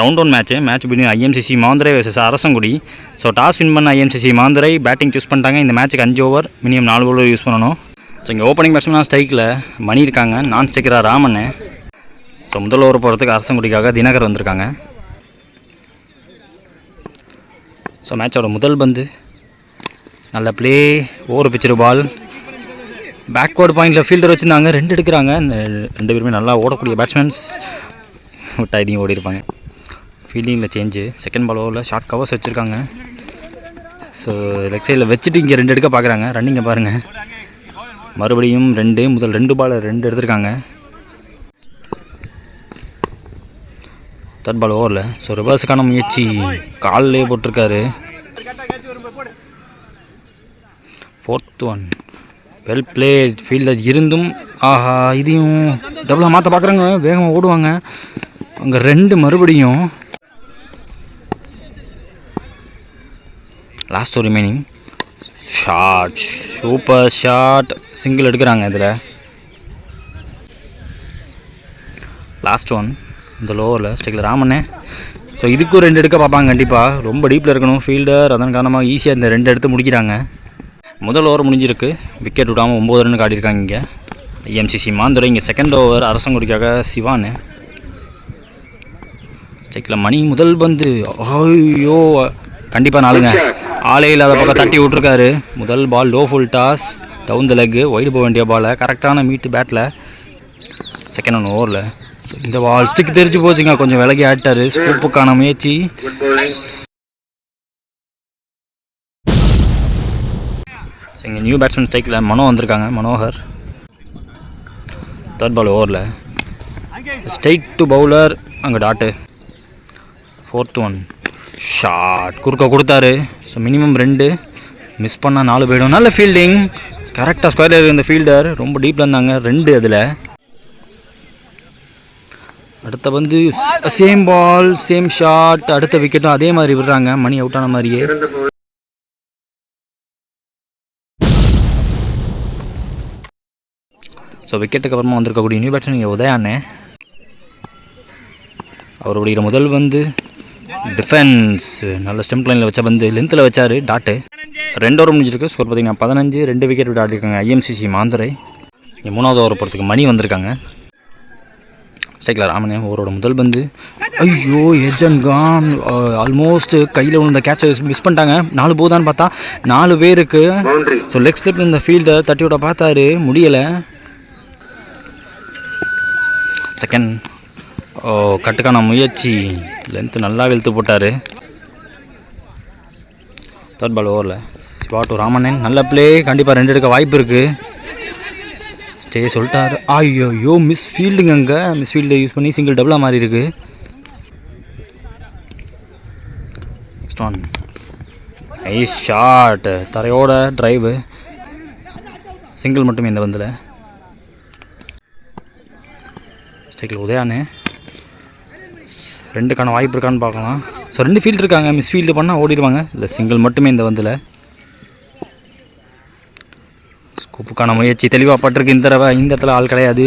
Round one match between IMCC Manthurai vs Arasangudi. So toss win பண்ண IMCC Manthurai batting choose பண்ணிட்டாங்க. இந்த மேட்ச்சுக்கு 5 ஓவர் மினிமம் 4 ஓவர் யூஸ் பண்ணணும். So இங்கே ஓப்பனிங் பேட்ஸ்மேன் ஸ்ட்ரைக்கில் மணி இருக்காங்க, நான் ஸ்ட்ரைக்கராக ராமன். ஸோ முதல் ஓவர் போகிறதுக்கு அரசங்குடிக்காக தினகர் வந்திருக்காங்க. ஸோ மேட்சோட முதல் பந்து நல்ல play, over pitched ball, backward பாயிண்டில் ஃபீல்டர் வச்சுருந்தாங்க, 2 எடுக்கிறாங்க. 2 பேருமே நல்லா ஓடக்கூடிய பேட்ஸ்மேன்ஸ், விட்டா இதையும் ஓடி இருப்பாங்க. ஃபீல்டிங்கில் சேஞ்சு, செகண்ட் பால் ஓவரில் ஷார்ட் கவர்ஸ் வச்சுருக்காங்க. ஸோ லெக் சைடில் வச்சுட்டு இங்கே 2 எடுக்க பார்க்குறாங்க. ரன்னிங்கை பாருங்கள், மறுபடியும் 2, முதல் 2 பால் 2 எடுத்திருக்காங்க. தேர்ட் பால் ஓவரில் ஸோ ரிவர்ஸுக்கான முயற்சி, காலிலே போட்டிருக்காரு. 4th one well plate, fielder இருந்தும் ஆஹா இதையும் டபுளாக மாற்ற பார்க்குறாங்க, வேகமாக ஓடுவாங்க. அங்கே 2 மறுபடியும். லாஸ்ட் ஒரு remaining shot, super shot, single எடுக்கிறாங்க. இதில் லாஸ்ட் ஒன் இந்த லோவரில் ஸ்ட்ரைக்கில் ராமனே. ஸோ இதுக்கும் 2 எடுக்க பார்ப்பாங்க கண்டிப்பாக, ரொம்ப டீப்பில் இருக்கணும் ஃபீல்டர், அதன் காரணமாக ஈஸியாக இந்த 2 எடுத்து முடிக்கிறாங்க. முதல் ஓவர் முடிஞ்சிருக்கு, விக்கெட் விடாமல் 9 ரன் காட்டியிருக்காங்க இங்கே ஐஎம்சிசி மாந்துரை. இங்கே செகண்ட் ஓவர் அரசங்குடிக்காக சிவான். ஸ்ட்ரைக்கில் மணி முதல் பந்து, ஐயோ கண்டிப்பாக 4ங்க, ஆளே இல்லாத பக்கம் தட்டி விட்ருக்காரு. முதல் ball low full toss, down the leg, wide போக வேண்டிய பாலை கரெக்டான மீட்டு பேட்டில். செகண்ட் ஒன் ஓவரில் இந்த பால் ஸ்டிக் தெரிஞ்சு போச்சுங்க, கொஞ்சம் விலகி ஆட்டார். ஸ்கூப்புக்கான முயற்சி, இங்கே நியூ பேட்ஸ்மேன் ஸ்ட்ரைக்கில் மனோ வந்திருக்காங்க, மனோகர். தேர்ட் பால் ஓவரில் ஸ்ட்ரைட் டு பவுலர், அங்கே டாட்டு. 4th ஒன் ஷாட், குறுக்க கொடுத்தாரு. ஸோ மினிமம் 2, மிஸ் பண்ணால் 4 போயிடும். நல்ல ஃபீல்டிங், கரெக்டாக ஸ்கொயரில் இருக்க இந்த ஃபீல்டர், ரொம்ப டீப்பில் இருந்தாங்க. 2 அதில். அடுத்த வந்து சேம் பால் சேம் ஷாட், அடுத்த விக்கெட்டும் அதே மாதிரி விடுறாங்க, மணி அவுட் ஆன மாதிரியே. ஸோ விக்கெட்டுக்கு அப்புறமா வந்திருக்கக்கூடிய நியூ பேட்ஸ்மேன் இங்கே உதயாண்ணே. அவர் ஓடிக்கிற முதல் வந்து டிஃபென்ஸ், நல்ல ஸ்டெம்ப் லைனில் வச்ச பந்து லென்த்தில் வச்சார், டாட்டு. 2 ஓவர் முடிஞ்சிருக்கு, ஸ்கோர் பார்த்தீங்கன்னா 15, 2 விக்கெட் விட்டு ஆடிருக்காங்க ஐஎம்சிசி மாந்துரை. இங்கே 3வது ஓவர் போகிறதுக்கு மணி வந்திருக்காங்க. ஸ்ட்ரைக்கில் ராமனே. ஓவரோட முதல் பந்து, ஐயோ எஜன் கான், ஆல்மோஸ்ட் கையில் விழுந்த கேட்சை மிஸ் பண்ணிட்டாங்க. 4 போதான்னு பார்த்தா 4 பேருக்கு. ஸோ லெக் ஸ்லிப் இந்த ஃபீல்டர் தட்டி விட பார்த்தாரு, முடியலை. செகண்ட் கட்டுக்கான முயற்சி, லென்த்து நல்லா வெளுத்து போட்டார். தேர்ட் பால் ஓவரில் சிவா டு ராமண்ணன், நல்ல பிளே, கண்டிப்பாக 2 எடுக்க வாய்ப்பு இருக்குது. ஸ்டே சொல்லிட்டார். ஐயோ மிஸ் ஃபீல்டுங்க, அங்கே மிஸ் ஃபீல்டை யூஸ் பண்ணி சிங்கிள் டபுளாக மாறி இருக்கு. நெக்ஸ்ட் ஒன் நைஸ் ஷாட், தரையோட டிரைவு, சிங்கிள் மட்டுமே இந்த பந்தில். ஸ்ட்ரைக்கில் உதயானு, 2க்கான வாய்ப்பு இருக்கான்னு பார்க்கலாம். ஸோ 2 ஃபீல்டு இருக்காங்க, மிஸ் ஃபீல்டு பண்ணால் ஓடிடுவாங்க. இல்லை சிங்கிள் மட்டுமே இந்த பந்தில். ஸ்கூப்புக்கான முயற்சி தெளிவாக பட்டிருக்கு இந்த தடவை, இந்த இடத்துல ஆள் கிடையாது.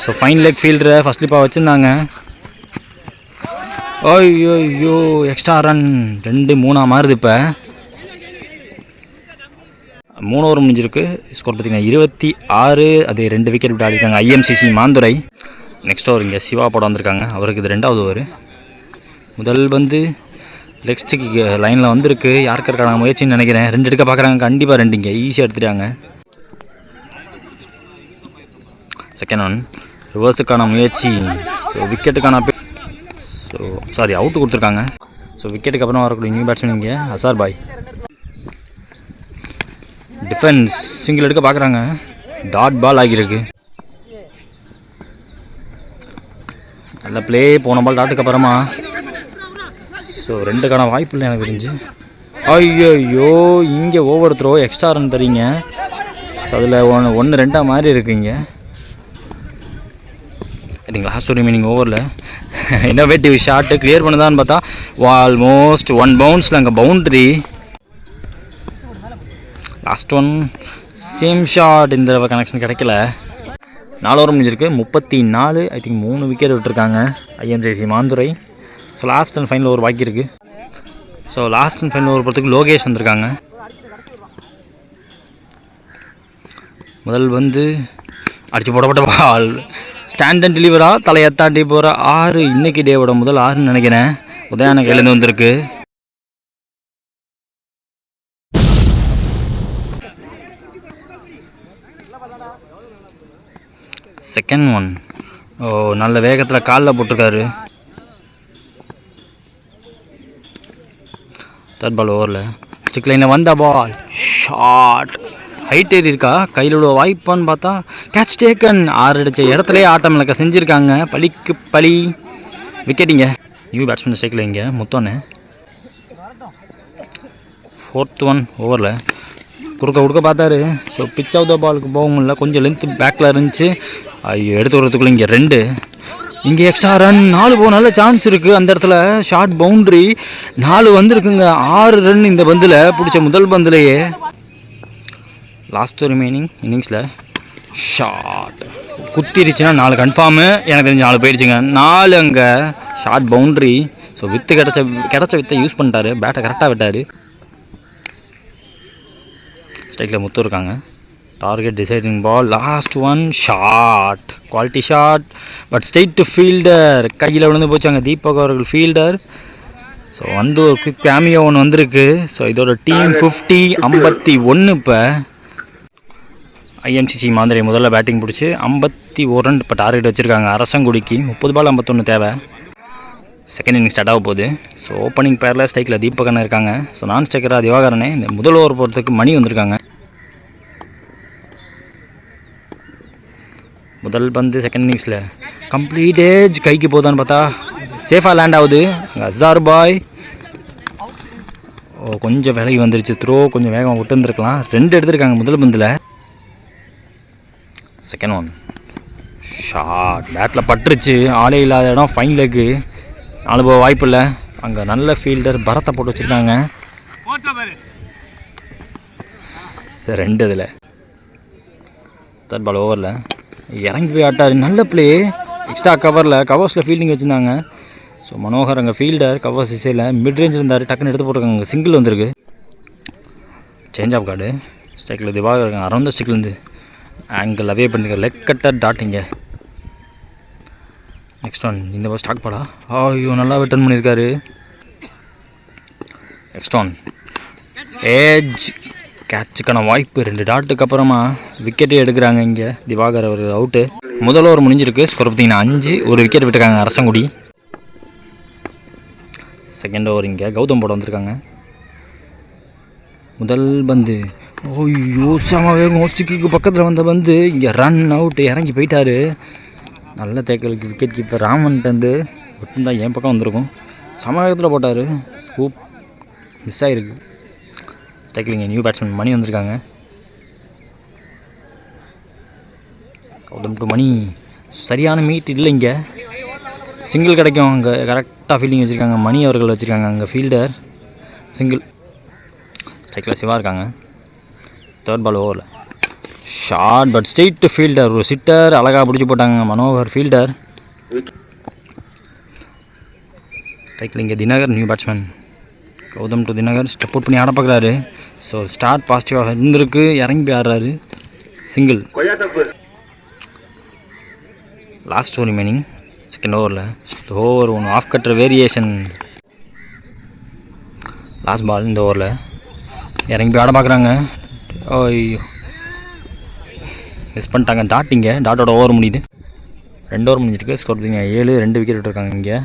ஸோ ஃபைன் லெக் ஃபீல்டரை ஃபஸ்ட் ஸ்லிப்பாக வச்சுருந்தாங்க. ஐயோ எக்ஸ்ட்ரா ரன், 2 3 மாறுது. இப்போ 3 ஓவர் முடிஞ்சிருக்கு, ஸ்கோர் பார்த்தீங்கன்னா 26, அது 2 விக்கெட் விட்டு ஆடிருக்காங்க ஐஎம்சிசி மாந்துரை. நெக்ஸ்ட் ஓவர் இங்கே சிவா போட வந்திருக்காங்க, அவருக்கு இது 2வது ஓவர். முதல் பந்து லெக் ஸ்டிக் லைனில் வந்திருக்கு, யாருக்கு இருக்கான முயற்சின்னு நினைக்கிறேன். 2 எடுக்க பார்க்குறாங்க, கண்டிப்பாக 2 இங்கே ஈஸியாக எடுத்துட்டாங்க. செகண்ட் ஒன் ரிவர்ஸுக்கான முயற்சி, ஸோ விக்கெட்டுக்கான அவுட்டு கொடுத்துருக்காங்க. ஸோ விக்கெட்டுக்கு அப்புறம் வரக்கூடிய நியூ பேட்ஸ்மேன் இங்கே அசார் பாய். டிஃபென்ஸ் சிங்கிள் எடுக்க பார்க்குறாங்க, டாட் பால் ஆகியிருக்கு. நல்ல ப்ளே, போன பால் டாட்டுக்கு அப்புறமா. ஸோ 2க்கான வாய்ப்பு இல்லை எனக்கு தெரிஞ்சு. ஐயோ இங்கே ஓவர் த்ரோ, எக்ஸ்ட்ரா ரன் தரீங்க. ஸோ அதில் 1 2 மாதிரி இருக்குங்க. ஐ திங்க் லாஸ்ட் ஒரு ரிமைனிங் ஓவரில் இன்னோவேட்டிவ் ஷாட்டு கிளியர் பண்ணுதான்னு பார்த்தா ஆல்மோஸ்ட் 1 பவுன்ஸில் அங்கே boundary. Last one same shot, இந்த கனெக்ஷன் கிடைக்கல. 4 ஓவர் முடிஞ்சிருக்கு, 34. ஐ திங்க் 3 விக்கெட் விட்டுருக்காங்க IMCC Manthurai. So last and final over பாக்கி இருக்குது. So last and final over போகிறதுக்கு லோகேஷ் வந்திருக்காங்க. முதல் வந்து அடித்து போடப்பட்ட பால் ஸ்டாண்ட் அண்ட் டெலிவரா தலையத்தாண்டி போகிற 6. இன்றைக்கி டேவோட முதல் 6ன்னு நினைக்கிறேன். உதயான கையிலேருந்து வந்திருக்கு. Second one. ஓ, நல்ல வேகத்தில் காலில் போட்டிருக்காரு. தேர்ட் பால் ஓவரில் ஸ்டிக் லைனில் வந்த பால் ஷார்ட். ஹைட் ஏறி இருக்கா, கையில் உள்ள வாய்ப்பான்னு பார்த்தா கேட்ச் டேக்கன். 6 அடித்த இடத்துலேயே ஆட்டம் இலக்க செஞ்சுருக்காங்க. பலிக்கு பலி. விக்கெட்டிங்க. நியூ பேட்ஸ்மேன் ஸ்ட்ரைக்கில் இங்கே முத்தோன்னு. ஃபோர்த் ஒன் ஓவரில் கொடுக்க பார்த்தாரு. ஸோ பிச் ஆஃப் த பாலுக்கு போக முடியல, கொஞ்சம் லென்த்து பேக்கில் இருந்துச்சு. ஐயோ, எடுத்து வரதுக்குள்ளே இங்கே 2. இங்கே எக்ஸ்ட்ரா ரன் 4 போக நல்ல சான்ஸ் இருக்குது. அந்த இடத்துல ஷார்ட் பவுண்ட்ரி 4 வந்திருக்குங்க. 6 ரன் இந்த பந்தில் பிடிச்ச முதல் பந்திலேயே. லாஸ்ட் ரிமைனிங் இன்னிங்ஸில் ஷார்ட் குத்திருச்சுன்னா 4 கன்ஃபார்மு. எனக்கு தெரிஞ்சு 4 போயிடுச்சுங்க. 4 அங்கே ஷார்ட் பவுண்ட்ரி. ஸோ கிடச்ச வித்தை யூஸ் பண்ணிட்டாரு. பேட்டை கரெக்டாக விட்டார். ஸ்ட்ரைக்கில் முத்து இருக்காங்க. Target deciding ball. Last one shot. Quality shot but straight to fielder. கையில் விழுந்து போச்சாங்க தீபக் அவர்கள் ஃபீல்டர். ஸோ வந்து ஒரு குவிக் கேமியோ ஒன்று வந்திருக்கு. ஸோ இதோட டீம் 50 51. இப்போ ஐஎம்சிசி மாந்திரை முதல்ல பேட்டிங் பிடிச்சி 51 ரன் இப்போ டார்கெட் வச்சுருக்காங்க. அரசங்குடிக்கு 30 பால் 51 தேவை. செகண்ட் இன்னிங் ஸ்டார்ட் ஆக போகுது. ஸோ ஓப்பனிங் பேரில் ஸ்ட்ரைக்கில் தீபகன் இருக்காங்க. ஸோ நான் ஸ்ட்ரைக்கராக திவாகரனே. இந்த முதல் ஓவர் போகிறதுக்கு மணி வந்திருக்காங்க. முதல் பந்து செகண்ட் இன்னிங்ஸில் கம்ப்ளீட் ஏஜ் கைக்கு போதான்னு பார்த்தா சேஃபாக லேண்ட் ஆகுது. அசார் பாய் கொஞ்சம் விலகி வந்துருச்சு. த்ரோ கொஞ்சம் வேகமாக விட்டு வந்துருக்கலாம். 2 எடுத்துருக்காங்க முதல் பந்தில். Second one short. பேட்டில் பட்டுருச்சு. ஆளே இல்லாத இடம் ஃபைன் லெக்கு. 4 போக வாய்ப்பு இல்லை. அங்கே நல்ல ஃபீல்டர் பரத்தை போட்டு வச்சுருக்காங்க. சார் 2 இதில். தேர்ட் பால் ஓவரில் இறங்கி போய் ஆட்டார். நல்ல பிளே. எக்ஸ்ட்ரா கவர்ஸில் ஃபீல்டிங் வச்சுருந்தாங்க. ஸோ மனோகர் அங்கே ஃபீல்டர் கவர்ஸ் இசையில் மிட் ரேஞ்ச் இருந்தார். டக்குன்னு எடுத்து போட்டிருக்காங்க. சிங்கிள் வந்திருக்கு. Change of guard. ஸ்ட்ரைக்கில் திவாகர் இருக்காங்க. அரௌண்ட் ஸ்டிக்லேருந்து ஆங்கிள் அவே பண்ணிருக்காங்க. லெக் கட்டர் டாட்டிங்க. Next one. இந்த பஸ் ஸ்டாக் பாடா. ஐயோ, நல்லா ரிட்டர்ன் பண்ணியிருக்காரு. நெக்ஸ்ட் ஒன் ஏஜ் கேட்சுக்கான வாய்ப்பு. 2 டாட்டுக்கு அப்புறமா விக்கெட்டே எடுக்கிறாங்க. இங்கே திவாகர் அவர் அவுட்டு. முதல் ஓவர் முடிஞ்சிருக்கு. ஸ்கோர் பார்த்தீங்கன்னா 5. ஒரு விக்கெட் விட்டுருக்காங்க அரசங்குடி. செகண்ட் ஓவர் இங்கே கௌதம் போட வந்திருக்காங்க. முதல் பந்து ஓய்யோ செம வேகம். ஸ்டிக்கு பக்கத்தில் வந்த பந்து இங்கே ரன் அவுட்டு. இறங்கி போயிட்டார். நல்ல தேக்கலுக்கு விக்கெட் கீப்பர் ராமன்ட்டு வந்து விட்டுருந்தா என் பக்கம் வந்திருக்கும். சமவேகத்தில் போட்டார். ஸ்கூப் மிஸ் ஆகிருக்கு. ஸ்ட்ரைக்கில் நியூ பேட்ஸ்மேன் மணி வந்திருக்காங்க. கௌதம் டு மணி. சரியான மீட் இல்லை. இங்கே சிங்கிள் கிடைக்கும். அங்கே கரெக்டாக ஃபீல்டிங் வச்சுருக்காங்க. மணி அவர்கள் வச்சுருக்காங்க அங்கே ஃபீல்டர். சிங்கிள். ஸ்ட்ரைக்கில் சிவா இருக்காங்க. தேர்ட் பால் ஓவரில் shot but straight to fielder. ஒரு சிட்டர் அழகாக பிடிச்சி போட்டாங்க மனோகர் ஃபீல்டர். ஸ்ட்ரைக்கில் இங்கே Dinakar new batsman. Gautam to Dinakar step out பண்ணி ஆட பார்க்குறாரு. ஸோ ஸ்டார்ட் பாசிட்டிவாக இருந்திருக்கு. இறங்கி போய் ஆடுறாரு. Single. Last over remaining second ஓவரில் ஓவர் 1 ஆஃப் கட்டுற வேரியேஷன். லாஸ்ட் பால் இந்த ஓவரில் இறங்கி போய் ஆட பார்க்குறாங்க. ஐயோ, மிஸ் பண்ணிட்டாங்க. டாட்டிங்க. டாட்டோட ஓவர் முடியுது. 2 ஓவர் முடிஞ்சிருக்கு. ஸ்கோர் பார்த்தீங்கன்னா 7. 2 விக்கெட் விட்டுருக்காங்க இங்கே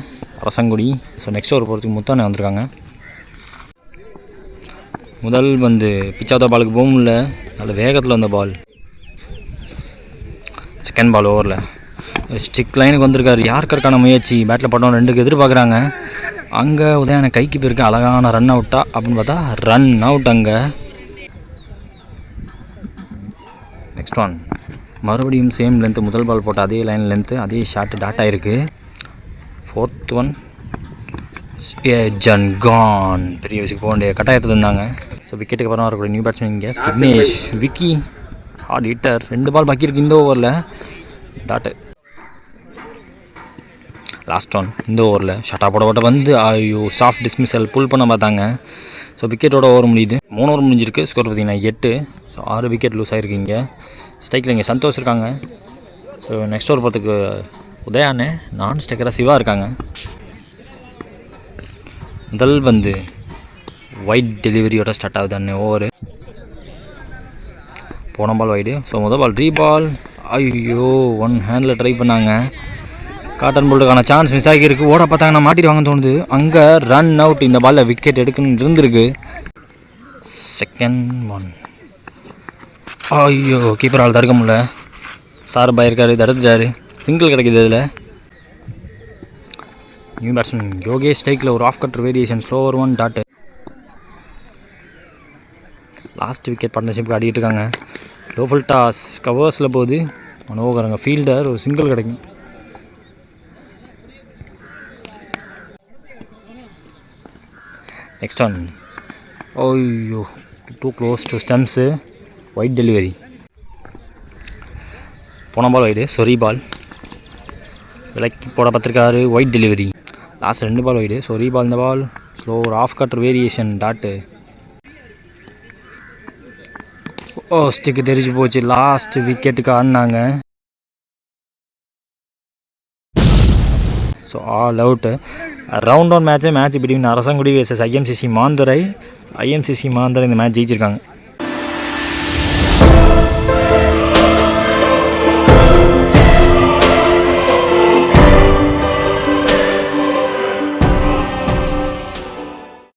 அரசங்குடி. ஸோ நெக்ஸ்ட் ஓவர் போகிறதுக்கு முத்தானே வந்திருக்காங்க. முதல் வந்து பிச் ஆஃப் த பாலுக்கு போக முடியல. நல்ல வேகத்தில் வந்த பால். செகண்ட் பால் ஓவரில் ஸ்டிக் லைனுக்கு வந்திருக்காரு. யாருக்கான முயற்சி. பேட்டில் பட்டம் 2க்கு எதிர்பார்க்குறாங்க. அங்கே உதயான கைக்கு போயிருக்கு. அழகான ரன் அவுட்டா அப்படின்னு பார்த்தா ரன் அவுட். அங்கே நெக்ஸ்ட் ஒன் மறுபடியும் சேம் லென்த்து. முதல் பால் போட்ட அதே லைன் லென்த்து, அதே ஷார்ட் டாட் ஆகிருக்கு. ஃபோர்த் ஒன் ஜன் கான். பெரிய வயசுக்கு போக வேண்டிய கட்டாயத்தில் இருந்தாங்க. ஸோ விக்கெட்டுக்கு அப்புறம் வரக்கூடிய நியூ பேட்ஸ்மேன் இங்கே Vignesh. Vicky hard hitter. 2 ball பாக்கி இருக்குது இந்த ஓவரில். டாட்டு லாஸ்ட் ஒன் இந்த ஓவரில் ஷட்டா போட வந்து ஐயோ சாஃப்ட் டிஸ்மிஸல் புல் பண்ண பார்த்தாங்க. ஸோ விக்கெட்டோட ஓவர் முடியுது. 3 ஓவர் முடிஞ்சிருக்கு. ஸ்கோர் பார்த்தீங்கன்னா 8. ஸோ 6 விக்கெட் லூஸ் ஆகிருக்கு. இங்கே ஸ்ட்ரைக்கில் இங்கே சந்தோஷ் இருக்காங்க. ஸோ நெக்ஸ்ட் ஓவர் பார்த்துக்கு உதயானே நான் ஸ்டெக்கராக சிவா இருக்காங்க. முதல் வந்து வைட் டெலிவரியோட ஸ்டார்ட் ஆகுது அண்ணே ஓவர். போன பால் வைடு. ஸோ முதல் பால் ரீபால். ஐயோ ஒன் ஹேண்டில் ட்ரை பண்ணாங்க. காட்டன் போல்டுக்கான சான்ஸ் மிஸ் ஆகியிருக்கு. ஓட பார்த்தாங்கன்னா மாட்டிடுவாங்கன்னு தோணுது. அங்கே ரன் அவுட். இந்த பாலில் விக்கெட் எடுக்கணும்னு இருந்திருக்கு. Second one. ஐயோ கீப்பரால் தடுக்க முடியல. சார் பாயிருக்காரு, தடுத்துட்டாரு. சிங்கிள் கிடைக்கிது. இதில் நியூ பேட்ஸ்மேன் யோகேஷ் ஸ்ட்ரைக்கில் ஒரு off cutter variation slower 1 dot. Last wicket பார்ட்னர்ஷிப்புக்கு ஆடிட்டு இருக்காங்க. லோஃபுல் டாஸ் கவர்ஸில் போகுது. மனோகரங்க ஃபீல்டர் ஒரு சிங்கிள் கிடைக்கும். Next one. ஐயோ too close to stumps. Wide delivery. போன பால் வைடு. சொரி பால் விலைக்கு போட பார்த்துருக்காரு. Wide delivery. Last 2 ball wide. சொரி பால். இந்த பால் ஸ்லோ ஒரு ஆஃப் கட்டர் வேரியேஷன் டாட்டு. ஸ்டிக்கு தெரிஞ்சு போச்சு. லாஸ்ட் விக்கெட்டுக்கு ஆடினாங்க. So all out. Round one match between Arasangudi vs IMCC Manthurai. IMCC Manthurai இந்த மேட்ச் ஜெயிச்சிருக்காங்க.